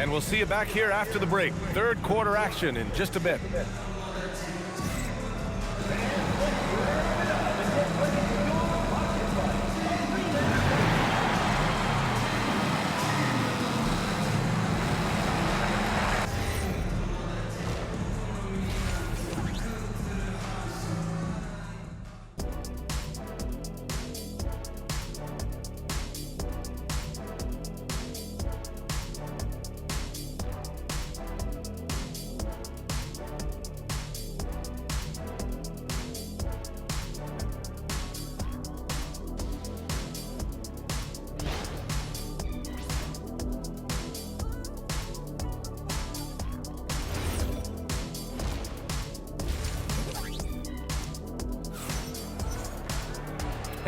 And we'll see you back here after the break. Third quarter action in just a bit.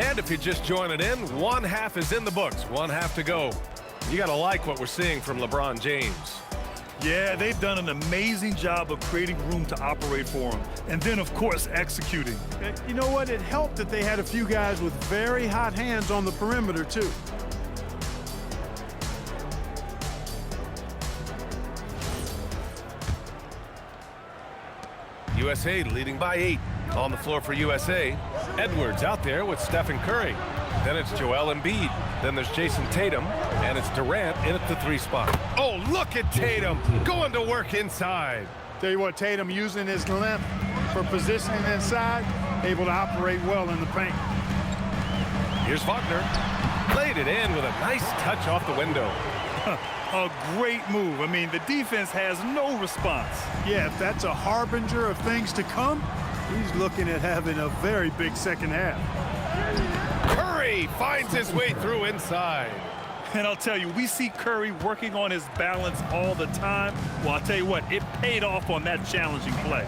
And if you're just joining in, one half is in the books, one half to go. You got to like what we're seeing from LeBron James. Yeah, they've done an amazing job of creating room to operate for him. And then, of course, executing. You know what? It helped that they had a few guys with very hot hands on the perimeter, too. USA leading by 8. On the floor for USA, Edwards out there with Stephen Curry. Then it's Joel Embiid. Then there's Jason Tatum. And it's Durant in at the 3 spot. Oh, look at Tatum going to work inside. Tell you what, Tatum using his length for positioning inside, able to operate well in the paint. Here's Wagner. Played it in with a nice touch off the window. A great move. I mean, the defense has no response. Yeah, if that's a harbinger of things to come, he's looking at having a very big second half. Curry finds his way through inside. And I'll tell you, we see Curry working on his balance all the time. Well, I'll tell you what, it paid off on that challenging play.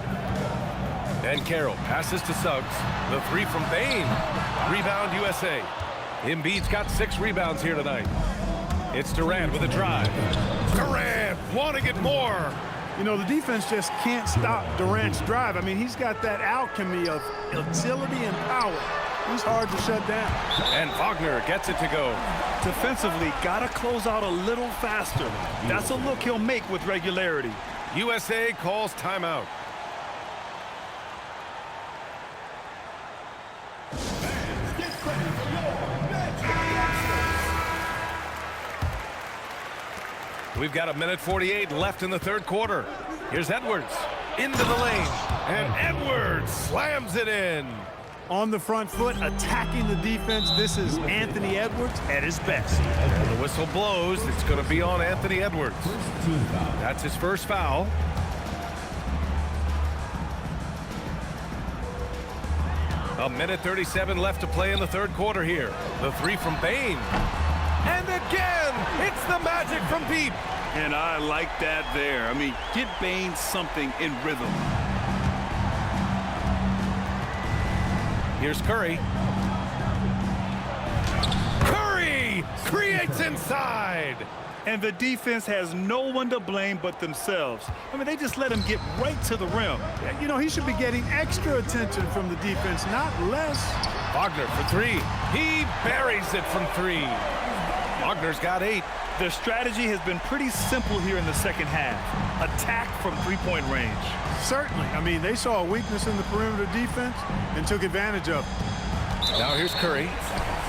And Carroll passes to Suggs. The 3 from Bane. Rebound USA. Embiid's got 6 rebounds here tonight. It's Durant with a drive. Durant wanting it more. You know, the defense just can't stop Durant's drive. I mean, he's got that alchemy of agility and power. He's hard to shut down. And Wagner gets it to go. Defensively, got to close out a little faster. That's a look he'll make with regularity. USA calls timeout. We've got 1:48 left in the third quarter. Here's Edwards into the lane. And Edwards slams it in. On the front foot, attacking the defense. This is Anthony Edwards at his best. And the whistle blows. It's going to be on Anthony Edwards. That's his first foul. A 1:37 left to play in the third quarter here. The 3 from Bane. And again, it's the magic from deep. And I like that there. I mean, get Bane something in rhythm. Here's Curry. Curry creates inside. And the defense has no one to blame but themselves. I mean, they just let him get right to the rim. You know, he should be getting extra attention from the defense, not less. Wagner for 3. He buries it from 3. Wagner's got 8. Their strategy has been pretty simple here in the second half. Attack from 3-point range. Certainly. I mean, they saw a weakness in the perimeter defense and took advantage of it. Now here's Curry.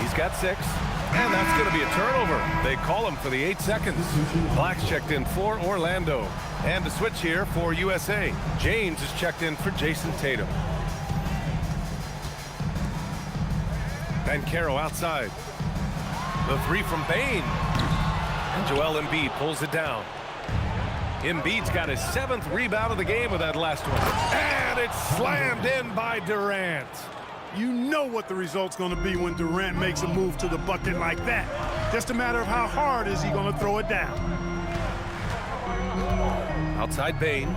He's got 6. And that's going to be a turnover. They call him for the 8 seconds. Black's checked in for Orlando. And to switch here for USA. James is checked in for Jason Tatum. And Carroll outside. The 3 from Bane. And Joel Embiid pulls it down. Embiid's got his 7th rebound of the game with that last one. And it's slammed in by Durant. You know what the result's going to be when Durant makes a move to the bucket like that. Just a matter of how hard is he going to throw it down. Outside Bane.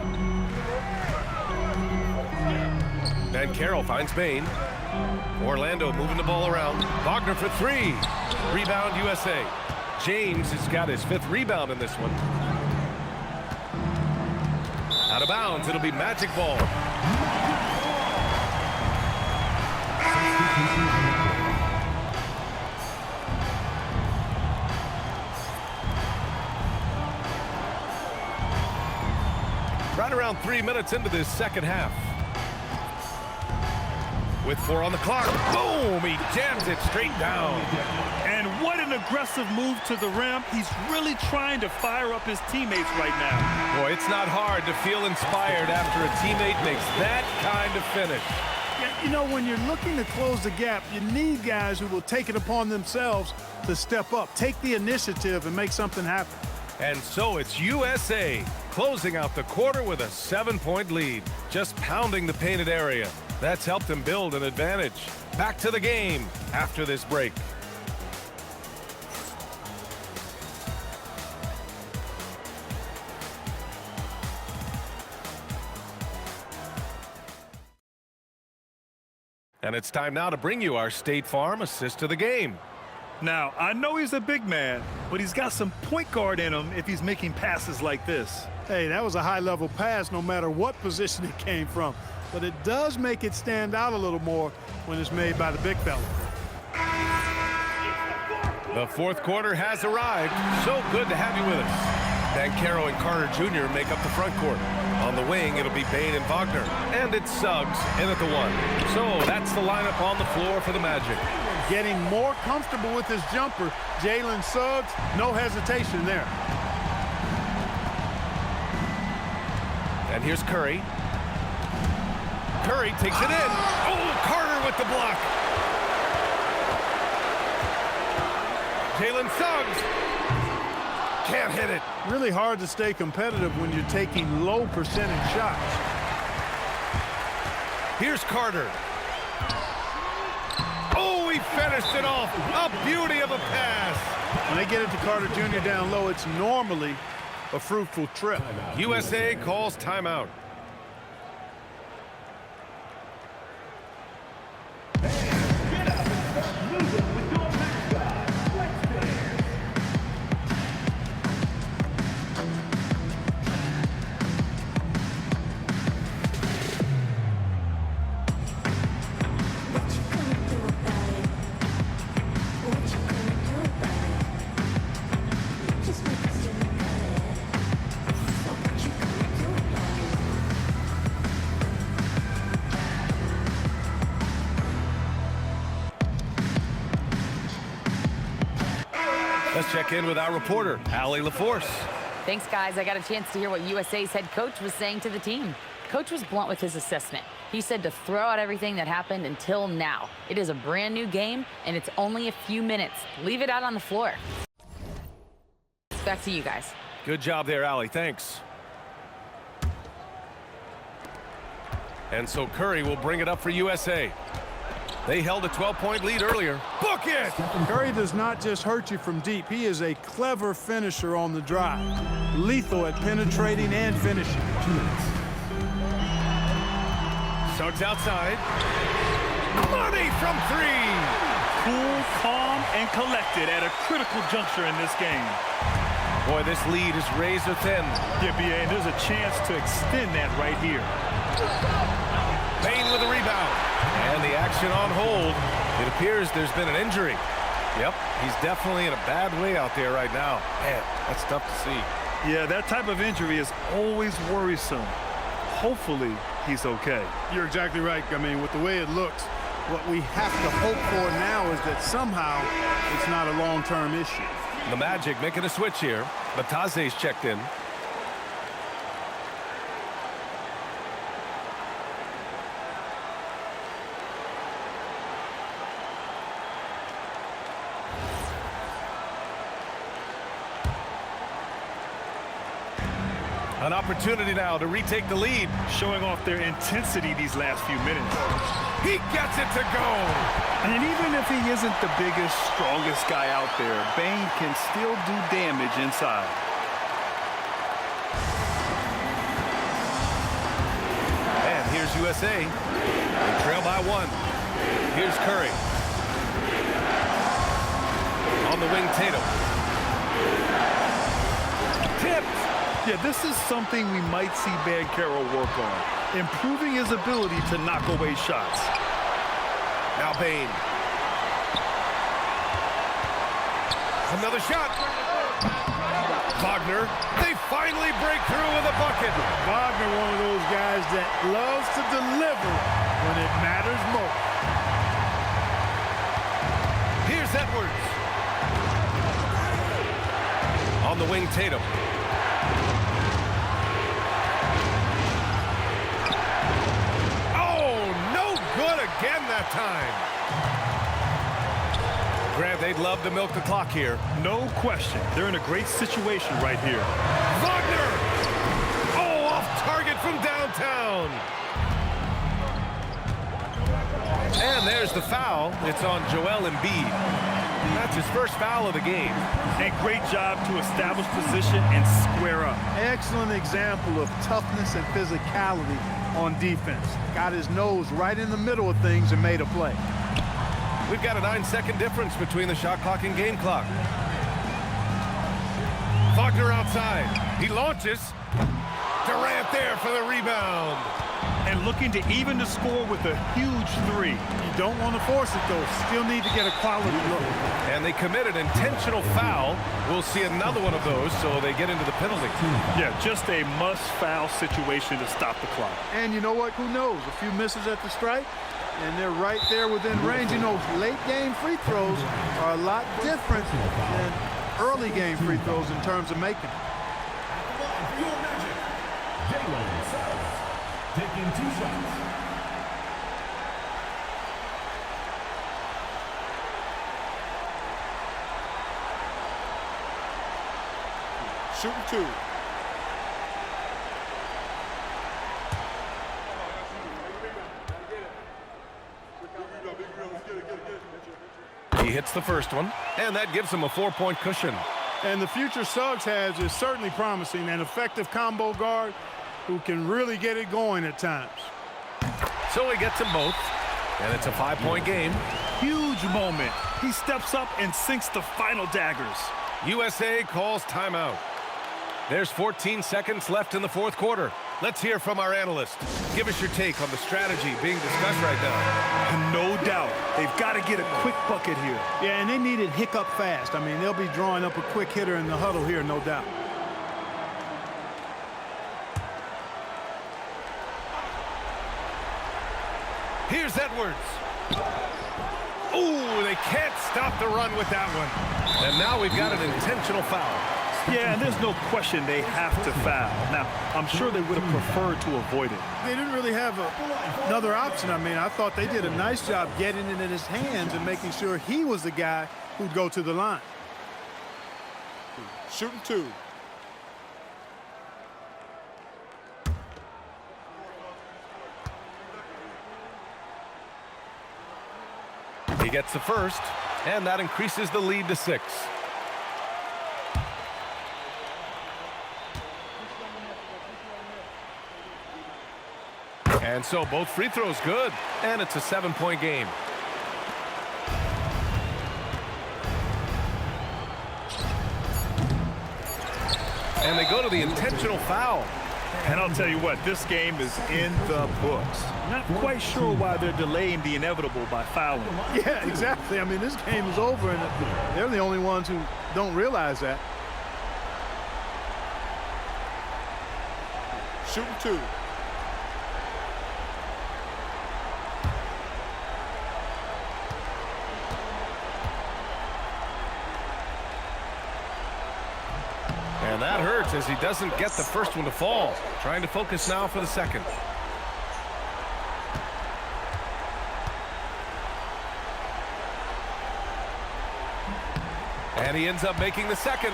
And Carroll finds Bane. Orlando moving the ball around. Wagner for 3. Rebound USA. James has got his 5th rebound in this one. Out of bounds, it'll be magic ball. right around 3 minutes into this second half. With 4 on the clock. Boom! He jams it straight down. And what an aggressive move to the rim. He's really trying to fire up his teammates right now. Boy, it's not hard to feel inspired after a teammate makes that kind of finish. Yeah, you know, when you're looking to close the gap, you need guys who will take it upon themselves to step up, take the initiative, and make something happen. And so it's USA closing out the quarter with a 7-point lead, just pounding the painted area. That's helped them build an advantage. Back to the game after this break. And it's time now to bring you our State Farm assist of the game. Now, I know he's a big man, but he's got some point guard in him if he's making passes like this. Hey, that was a high-level pass no matter what position it came from. But it does make it stand out a little more when it's made by the big fella. The fourth quarter has arrived. So good to have you with us. Banchero and Carter Jr. make up the front court. On the wing, it'll be Bane and Wagner. And it's Suggs in at the 1. So that's the lineup on the floor for the Magic. Getting more comfortable with his jumper, Jalen Suggs, no hesitation there. And here's Curry. Curry takes it in. Oh, Carter with the block. Jalen Suggs can't hit it. Really hard to stay competitive when you're taking low percentage shots. Here's Carter. Oh, he finished it off. A beauty of a pass. When they get it to Carter Jr. down low, it's normally a fruitful trip. USA calls timeout. Let's check in with our reporter, Allie LaForce. Thanks, guys. I got a chance to hear what USA's head coach was saying to the team. Coach was blunt with his assessment. He said to throw out everything that happened until now. It is a brand new game, and it's only a few minutes. Leave it out on the floor. Back to you guys. Good job there, Allie. Thanks. And so Curry will bring it up for USA. They held a 12-point lead earlier. Book it! Curry does not just hurt you from deep. He is a clever finisher on the drive. Lethal at penetrating and finishing. Suggs outside. Money from 3! Cool, calm, and collected at a critical juncture in this game. Boy, this lead is razor thin. Yeah, B.A., and there's a chance to extend that right here. Bane with a rebound. And the action on hold. It appears there's been an injury. Yep, he's definitely in a bad way out there right now. Man, that's tough to see. Yeah, that type of injury is always worrisome. Hopefully, he's okay. You're exactly right. I mean, with the way it looks, what we have to hope for now is that somehow it's not a long-term issue. The Magic making a switch here. Batase's checked in. An opportunity now to retake the lead. Showing off their intensity these last few minutes. He gets it to go. And even if he isn't the biggest, strongest guy out there, Bane can still do damage inside. And here's USA. They trail by 1. Here's Curry. On the wing, Tatum. Tipped. Yeah, this is something we might see Banchero work on, improving his ability to knock away shots. Now Bane. Another shot. Wagner. They finally break through with a bucket. Wagner, one of those guys that loves to deliver when it matters most. Here's Edwards. On the wing, Tatum. Oh, no good again that time. Grant, they'd love to milk the clock here. No question. They're in a great situation right here. Wagner! Oh, off target from downtown. And there's the foul. It's on Joel Embiid. That's his first foul of the game. A great job to establish position and square up. Excellent example of toughness and physicality on defense. Got his nose right in the middle of things and made a play. We've got a 9-second difference between the shot clock and game clock. Wagner outside. He launches. Durant there for the rebound. And looking to even the score with a huge three. You don't want to force it, though. Still need to get a quality look. And they committed intentional foul. We'll see another one of those, so they get into the penalty. Yeah, just a must-foul situation to stop the clock. And you know what? Who knows? A few misses at the stripe, and they're right there within range. You know, late-game free throws are a lot different than early-game free throws in terms of making it. Taking 2 shots. Shooting 2. He hits the first one, and that gives him a 4-point cushion. And the future Suggs has is certainly promising, an effective combo guard who can really get it going at times. So he gets them both, and it's a 5-point game. Huge moment. He steps up and sinks the final daggers. USA calls timeout. There's 14 seconds left in the fourth quarter. Let's hear from our analyst. Give us your take on the strategy being discussed right now. No doubt. They've got to get a quick bucket here. Yeah, and they need it hiccup fast. I mean, they'll be drawing up a quick hitter in the huddle here, no doubt. Here's Edwards. Ooh, they can't stop the run with that one. And now we've got an intentional foul. Yeah, and there's no question they have to foul. Now, I'm sure they would have preferred to avoid it. They didn't really have another option. I mean, I thought they did a nice job getting it in his hands and making sure he was the guy who'd go to the line. Shooting 2. He gets the first, and that increases the lead to 6. And so both free throws good, and it's a 7-point game. And they go to the intentional foul. And I'll tell you what, this game is in the books. Not quite sure why they're delaying the inevitable by fouling. Yeah, exactly. I mean, this game is over, and they're the only ones who don't realize that. Shooting 2. And that hurts as he doesn't get the first one to fall. Trying to focus now for the second. And he ends up making the second.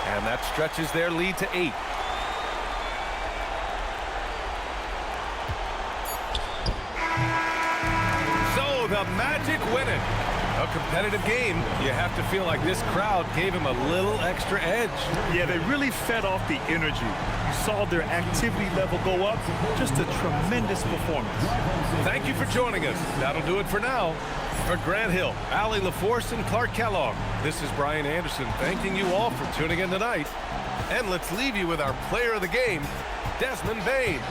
And that stretches their lead to 8. So the Magic win it. A competitive game. You have to feel like this crowd gave him a little extra edge. Yeah, they really fed off the energy. You saw their activity level go up. Just a tremendous performance. Thank you for joining us. That'll do it for now. For Grant Hill, Allie LaForce, and Clark Kellogg, this is Brian Anderson thanking you all for tuning in tonight. And let's leave you with our player of the game, Desmond Bane.